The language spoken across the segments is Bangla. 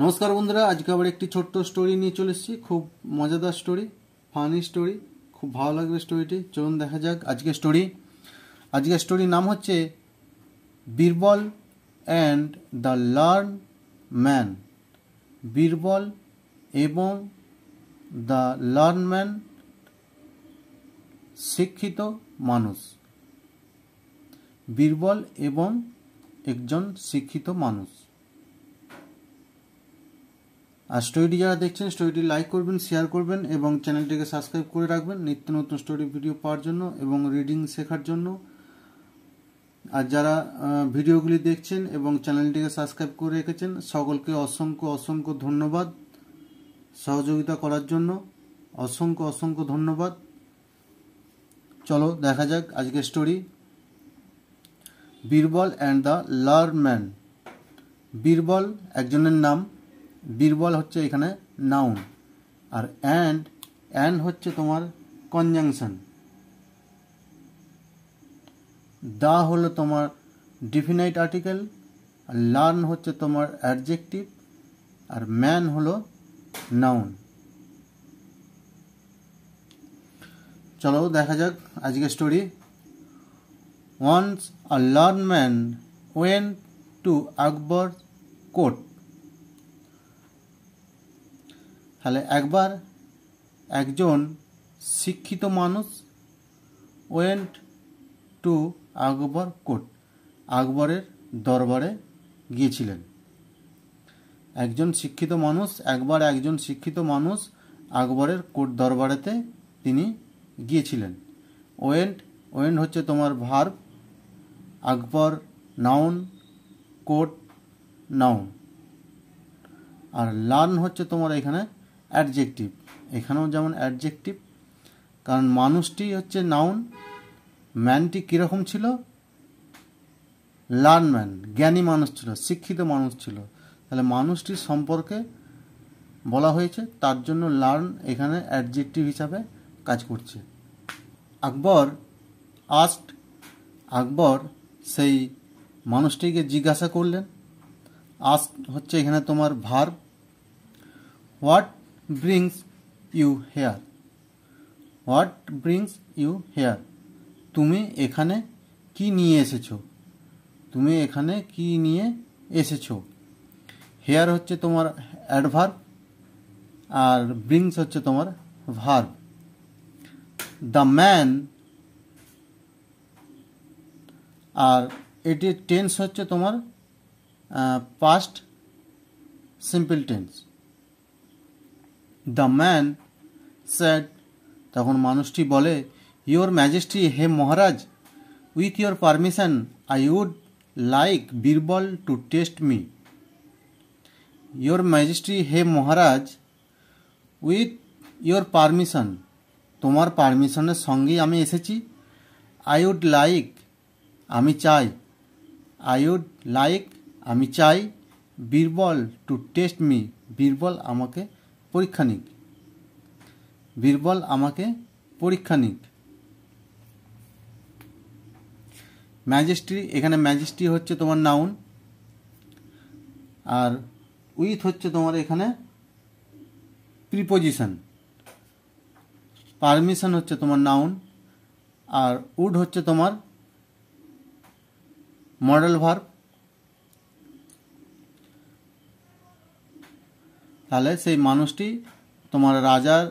নমস্কার বন্ধুরা, আজকে আবার একটি ছোট্ট স্টোরি নিয়ে চলে এসেছি। খুব মজাদার স্টোরি, ফানি স্টোরি, খুব ভালো লাগবে স্টোরিটি। চলুন দেখা যাক আজকের স্টোরির নাম হচ্ছে Birbal and the learned man. Birbal এবং দ্য লার্ন ম্যান, শিক্ষিত মানুষ। বীরবল এবং একজন শিক্ষিত মানুষ। আর স্টোরিটি যারা দেখছেন, স্টোরিটি লাইক করবেন, শেয়ার করবেন এবং চ্যানেলটিকে সাবস্ক্রাইব করে রাখবেন নিত্য নতুন স্টোরি ভিডিও পাওয়ার জন্য এবং রিডিং শেখার জন্য। আর যারা ভিডিওগুলি দেখছেন এবং চ্যানেলটিকে সাবস্ক্রাইব করে রেখেছেন, সকলকে অসংখ্য অসংখ্য ধন্যবাদ। সহযোগিতা করার জন্য অসংখ্য অসংখ্য ধন্যবাদ। চলো দেখা যাক আজকের story, Birbal and the learned man. Birbal একজনের নাম। বীরবল হচ্ছে এখানে নাউন, আর অ্যান্ড হচ্ছে তোমার কনজাংশন। দা হলো তোমার ডিফিনাইট আর্টিকেল, আর লার্ন হচ্ছে তোমার অ্যাডজেক্টিভ, আর ম্যান হলো নাউন। চলো দেখা যাক আজকের story. Once a learn man went to Akbar court. তাহলে একবার একজন শিক্ষিত মানুষ ওয়েন্ট টু আকবর কোর্ট, আকবরের দরবারে গিয়েছিলেন। একজন শিক্ষিত মানুষ আকবরের কোর্ট দরবারেতে তিনি গিয়েছিলেন। ওয়েন্ট হচ্ছে তোমার ভার্ব, আকবর নাউন, কোর্ট নাউন, আর লার্ন হচ্ছে তোমার এখানে অ্যাডজেক্টিভ। এখানেও যেমন অ্যাডজেক্টিভ, কারণ মানুষটি হচ্ছে নাউন, ম্যানটি কীরকম ছিল? লার্ন ম্যান, জ্ঞানী মানুষ ছিল, শিক্ষিত মানুষ ছিল। তাহলে মানুষটির সম্পর্কে বলা হয়েছে, তার জন্য লার্ন এখানে অ্যাডজেক্টিভ হিসাবে কাজ করছে। আকবর সেই মানুষটিকে জিজ্ঞাসা করলেন। আস্ক হচ্ছে এখানে তোমার verb. What brings you here? What brings you here? তুমি এখানে কি নিয়ে এসেছো? তুমি এখানে কি নিয়ে এসেছো? হেয়ার হচ্ছে তোমার অ্যাডভার্ব, আর ব্রিংস হচ্ছে তোমার ভার্ব। দ্য ম্যান, আর এটির টেন্স হচ্ছে তোমার past simple tense. The man said, তখন মানুষটি বলে, ইয়োর ম্যাজেস্টি, হে মহারাজ, with your permission I would like Birbal to test me. Your majesty, হে মহারাজ, উইথ ইয়োর পারমিশন, তোমার পারমিশনের সঙ্গেই আমি এসেছি। আই উড লাইক, আমি চাই, আই উড লাইক, আমি চাই, Birbal to test me, Birbal আমাকে পরীক্ষা নিক, বীরবল আমাকে পরীক্ষা নিক। ম্যাজেস্টি, এখানে ম্যাজেস্টি হচ্ছে তোমার নাউন, আর উইথ হচ্ছে তোমার এখানে প্রিপোজিশন। পারমিশন হচ্ছে তোমার নাউন, আর উড হচ্ছে তোমার মডেল ভার্ব। তাহলে সেই মানুষটি তোমার রাজার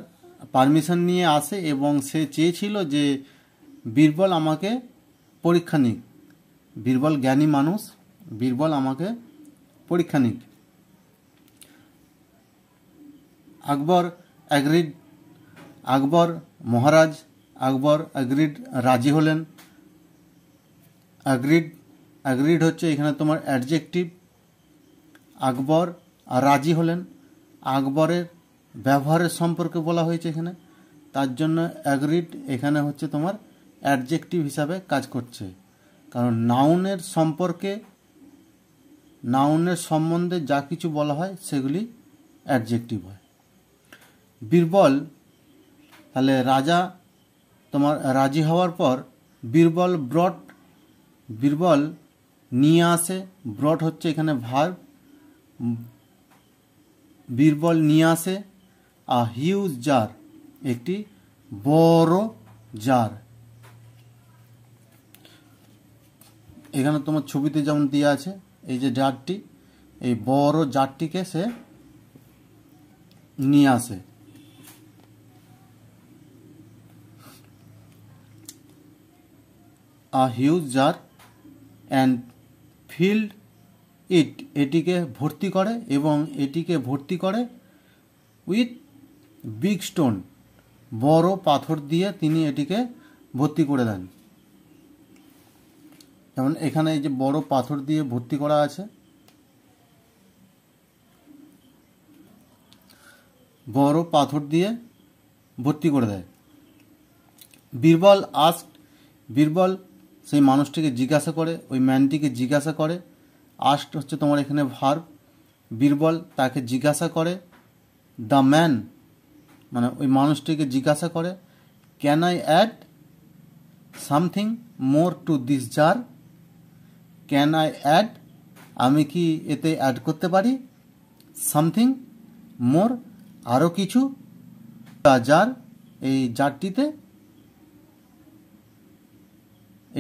পারমিশন নিয়ে আসে এবং সে চেয়েছিল যে বীরবল আমাকে পরীক্ষা নিক। বীরবল জ্ঞানী মানুষ, বীরবল আমাকে পরীক্ষা নিক। আকবর অ্যাগ্রিড, আকবর মহারাজ, আকবর অ্যাগ্রিড, রাজি হলেন। অ্যাগ্রিড হচ্ছে এখানে তোমার অ্যাডজেক্টিভ। আকবর রাজি হলেন, আকবরের ব্যবহারের সম্পর্কে বলা হয়েছে এখানে, তার জন্য অ্যাগ্রিড এখানে হচ্ছে তোমার অ্যাডজেক্টিভ হিসাবে কাজ করছে। কারণ নাউনের সম্বন্ধে যা কিছু বলা হয় সেগুলি অ্যাডজেক্টিভ হয়। বীরবল, তাহলে রাজা তোমার রাজি হওয়ার পর বীরবল নিয়ে আসে। ব্রট হচ্ছে এখানে ভার্ব, বীরবল নিয়ে আসে আ হিউজ জার, একটি বড় জার। এখানে তোমার ছবিতে যেমন দেওয়া আছে, এই যে জারটি, এই বড় জারটিকে সে নিয়ে আসে। A huge jar and filled it, এটিকে ভর্তি করে এবং এটিকে ভর্তি করে উইথ বিগ স্টোন, বড় পাথর দিয়ে তিনি এটিকে ভর্তি করে দেন। যেমন এখানে এই যে বড় পাথর দিয়ে ভর্তি করা আছে, বড় পাথর দিয়ে ভর্তি করে দেয়। বীরবল আস্কড, বীরবল সেই মানুষটিকে জিজ্ঞাসা করে, ওই ম্যানটিকে জিজ্ঞাসা করে। আস্কড হচ্ছে তোমার এখানে ভার্ব। বীরবল তাকে জিজ্ঞাসা করে, দ্য ম্যান মানে ওই মানুষটিকে জিজ্ঞাসা করে, can I add something more to this jar? Can I add, আমি কি এতে অ্যাড করতে পারি? সামথিং মোর, আরও কিছু, জার, এই জারটিতে।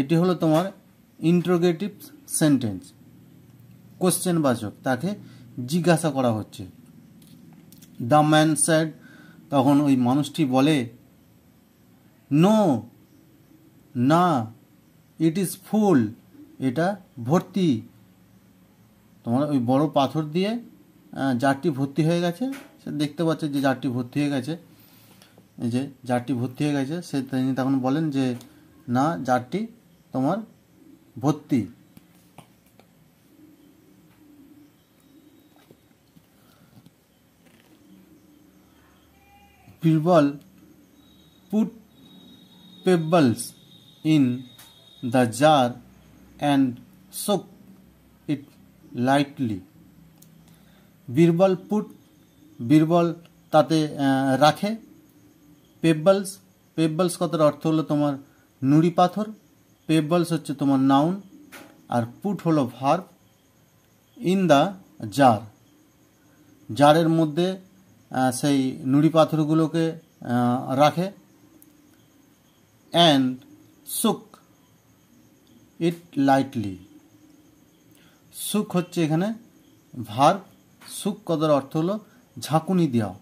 এটি হলো তোমার ইন্টারোগেটিভ সেন্টেন্স, কোশ্চেন বাচক, তাকে জিজ্ঞাসা করা হচ্ছে। দ্য ম্যান স্যাড, তখন ওই মানুষটি বলে, নো, না, ইট ইজ ফুল, এটা ভর্তি। তোমার ওই বড় পাথর দিয়ে জারটি ভর্তি হয়ে গেছে, সে দেখতে পাচ্ছে যে জারটি ভর্তি হয়ে গেছে, এই যে জারটি ভর্তি হয়ে গেছে। তিনি তখন বলেন যে না, জারটি তোমার ভর্তি। Birbal put pebbles in the jar and shook it lightly. Birbal put, Birbal তাতে রাখে। পেবলস, পেবলস কথার অর্থ হলো তোমার নুড়ি পাথর। পেবলস হচ্ছে তোমার নাউন, আর পুট হলো ভার্ব। ইন দ্য জার, জারের মধ্যে সেই নুড়ি পাথরগুলোকে রাখে। And shook it lightly, shook হচ্ছে এখানে ভার্ব। shook কথার অর্থ হলো ঝাঁকুনি দেওয়া,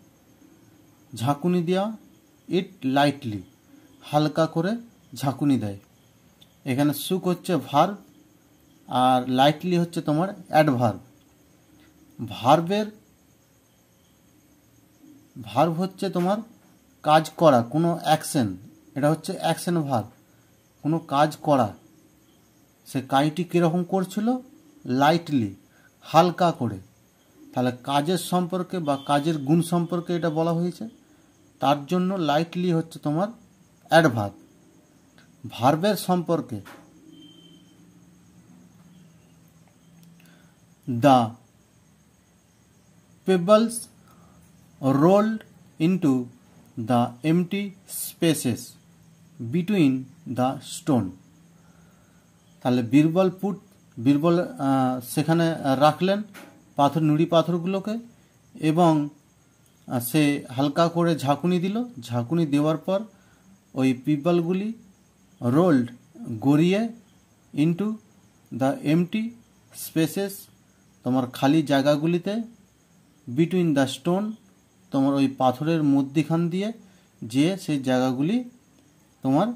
ঝাঁকুনি দেওয়া। ইট লাইটলি, হালকা করে ঝাঁকুনি দেয়। এখানে shook হচ্ছে ভার্ব, আর লাইটলি হচ্ছে তোমার অ্যাডভার্ব। ভার্ব হচ্ছে তোমার কাজ করা, কোনো অ্যাকশন, এটা হচ্ছে অ্যাকশন ভার্ব, কোনো কাজ করা। সে কাজটি কীরকম করছিল? লাইটলি, হালকা করে। তাহলে কাজের সম্পর্কে বা কাজের গুণ সম্পর্কে এটা বলা হয়েছে, তার জন্য লাইটলি হচ্ছে তোমার অ্যাডভার্ব। ভার্বের সম্পর্কে, the pebbles rolled into the empty spaces between the stone. তাহলে বীরবল পুট, বীরবল সেখানে রাখলেন পাথর, নুড়ি পাথরগুলোকে, এবং সে হালকা করে ঝাঁকুনি দিল। ঝাঁকুনি দেওয়ার পর ওই পিপলগুলি রোল্ড, গড়িয়ে, ইনটু দ্য এমটি স্পেসেস, তোমার খালি জায়গাগুলিতে, বিটুইন দ্য স্টোন, তোমার ওই পাথরের মধ্যিখান দিয়ে যে সেই জায়গাগুলি তোমার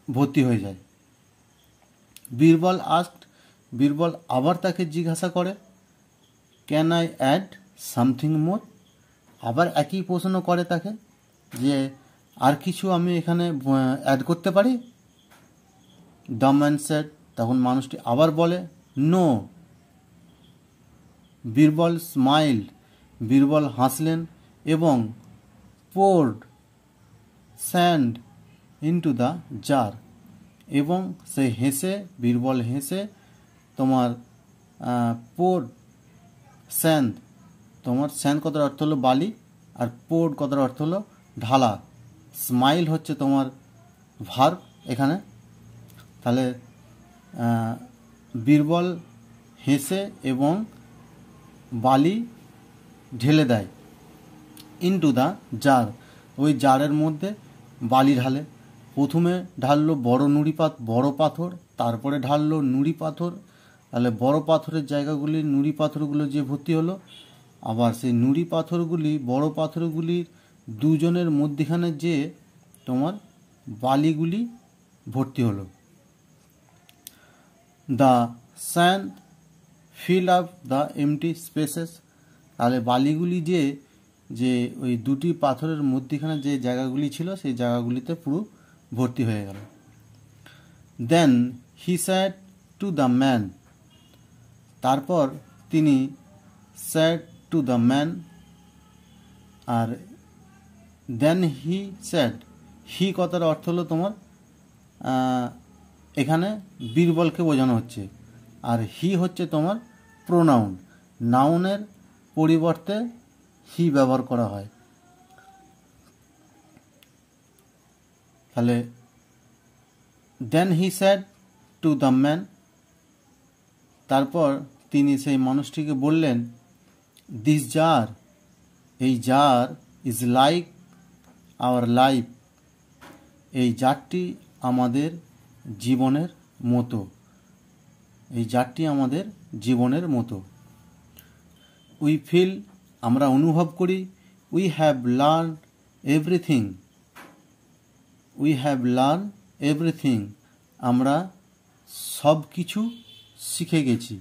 ভর্তি হয়ে যায়। বীরবল আস্কড, বীরবল আবার তাকে জিজ্ঞাসা করে, can I add something more? আবার একই প্রশ্ন করে তাকে যে আর কিছু আমি এখানে অ্যাড করতে পারি? দ্য ম্যান সেড, তখন মানুষটি আবার বলে, নো। বীরবল স্মাইল্ড, বীরবল হাসলেন এবং poured sand into the jar, এবং সে হেসে, বীরবল হেসে তোমার পোর্ড স্যান্ড, তোমার স্যান্ড কথার অর্থ হলো বালি, আর পোর্ড কথার অর্থ হলো ঢালা। স্মাইল হচ্ছে তোমার ভার্ব এখানে। তাহলে বীরবল হেসে এবং বালি ঢেলে দেয় ইনটু দ্য জার, ওই জারের মধ্যে বালি ঢালে। প্রথমে ঢাললো বড় পাথর, তারপরে ঢাললো নুড়ি পাথর। তাহলে বড় পাথরের জায়গাগুলি নুড়ি পাথরগুলো যে ভর্তি হলো, আবার সেই নুড়ি পাথরগুলি বড় পাথরগুলির দুজনের মধ্যখানে যে তোমার বালিগুলি ভর্তি হলো। The sand fill up the empty spaces, তাহলে বালিগুলি যে ওই দুটি পাথরের মধ্যখানে যে জায়গাগুলি ছিল সেই জায়গাগুলিতে পুরো ভর্তি হয়ে গেল। Then he said to the man, তারপর তিনি স্যাড টু দ্য ম্যান, আর দেন হি স্যাড, হি কথার অর্থ হলো তোমার এখানে বীরবলকে বোঝানো হচ্ছে, আর হি হচ্ছে তোমার প্রোনাউন, নাউনের পরিবর্তে হি ব্যবহার করা হয়। তাহলে then he said to the man, তারপর তিনি সেই মানুষটিকে বললেন, দিস জার, এই jar is like our life, এই জারটি আমাদের জীবনের মতো, এই জারটি আমাদের জীবনের মতো। উই ফিল, আমরা অনুভব করি, we have learn everything, we have learn everything, আমরা সব কিছু শিখে গেছি।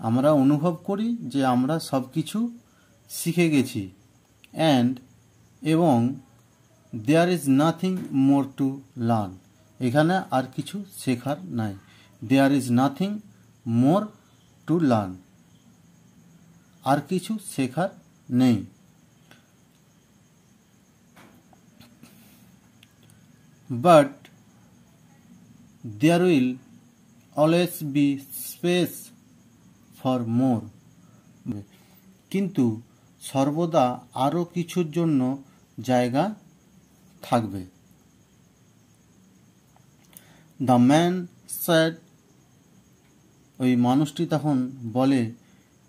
আমরা অনুভব করি যে আমরা সব কিছু শিখে গেছি। অ্যান্ড, এবং there is nothing more to learn, এখানে আর কিছু শেখার নাই। There is nothing more to learn, আর কিছু শেখার নেই। But there will always be space for more, কিন্তু সর্বদা আরও কিছুর জন্য জায়গা থাকবে। দ্য ম্যান স্যাড, ওই মানুষটি তখন বলে,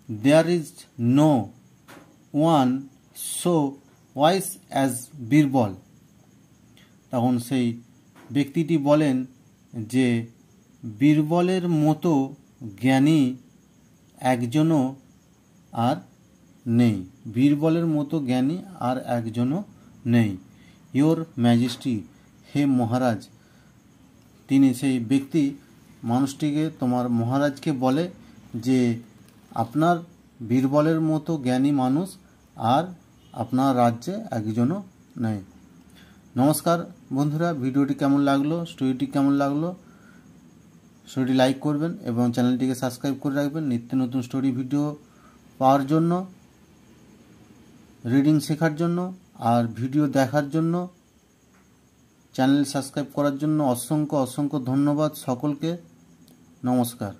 there is no one so wise as Birbal, তখন সেই ব্যক্তিটি বলেন যে বীরবলের মতো জ্ঞানী একজনও আর নেই, বীরবলের মতো জ্ঞানী আর একজনও নেই। ইয়োর ম্যাজেস্টি, হে মহারাজ, তিনি সেই ব্যক্তি মানুষটিকে, তোমার মহারাজকে বলে যে আপনার বীরবলের মতো জ্ঞানী মানুষ আর আপনার রাজ্যে একজনও নেই। নমস্কার বন্ধুরা, ভিডিওটি কেমন লাগলো, স্টোরিটি কেমন লাগলো, স্টোরিটি লাইক করবেন এবং চ্যানেলটিকে সাবস্ক্রাইব করে রাখবেন নিত্য নতুন স্টোরি ভিডিও পাওয়ার জন্য, রিডিং শেখার জন্য আর ভিডিও দেখার জন্য। চ্যানেল সাবস্ক্রাইব করার জন্য অসংখ্য অসংখ্য ধন্যবাদ সকলকে। নমস্কার।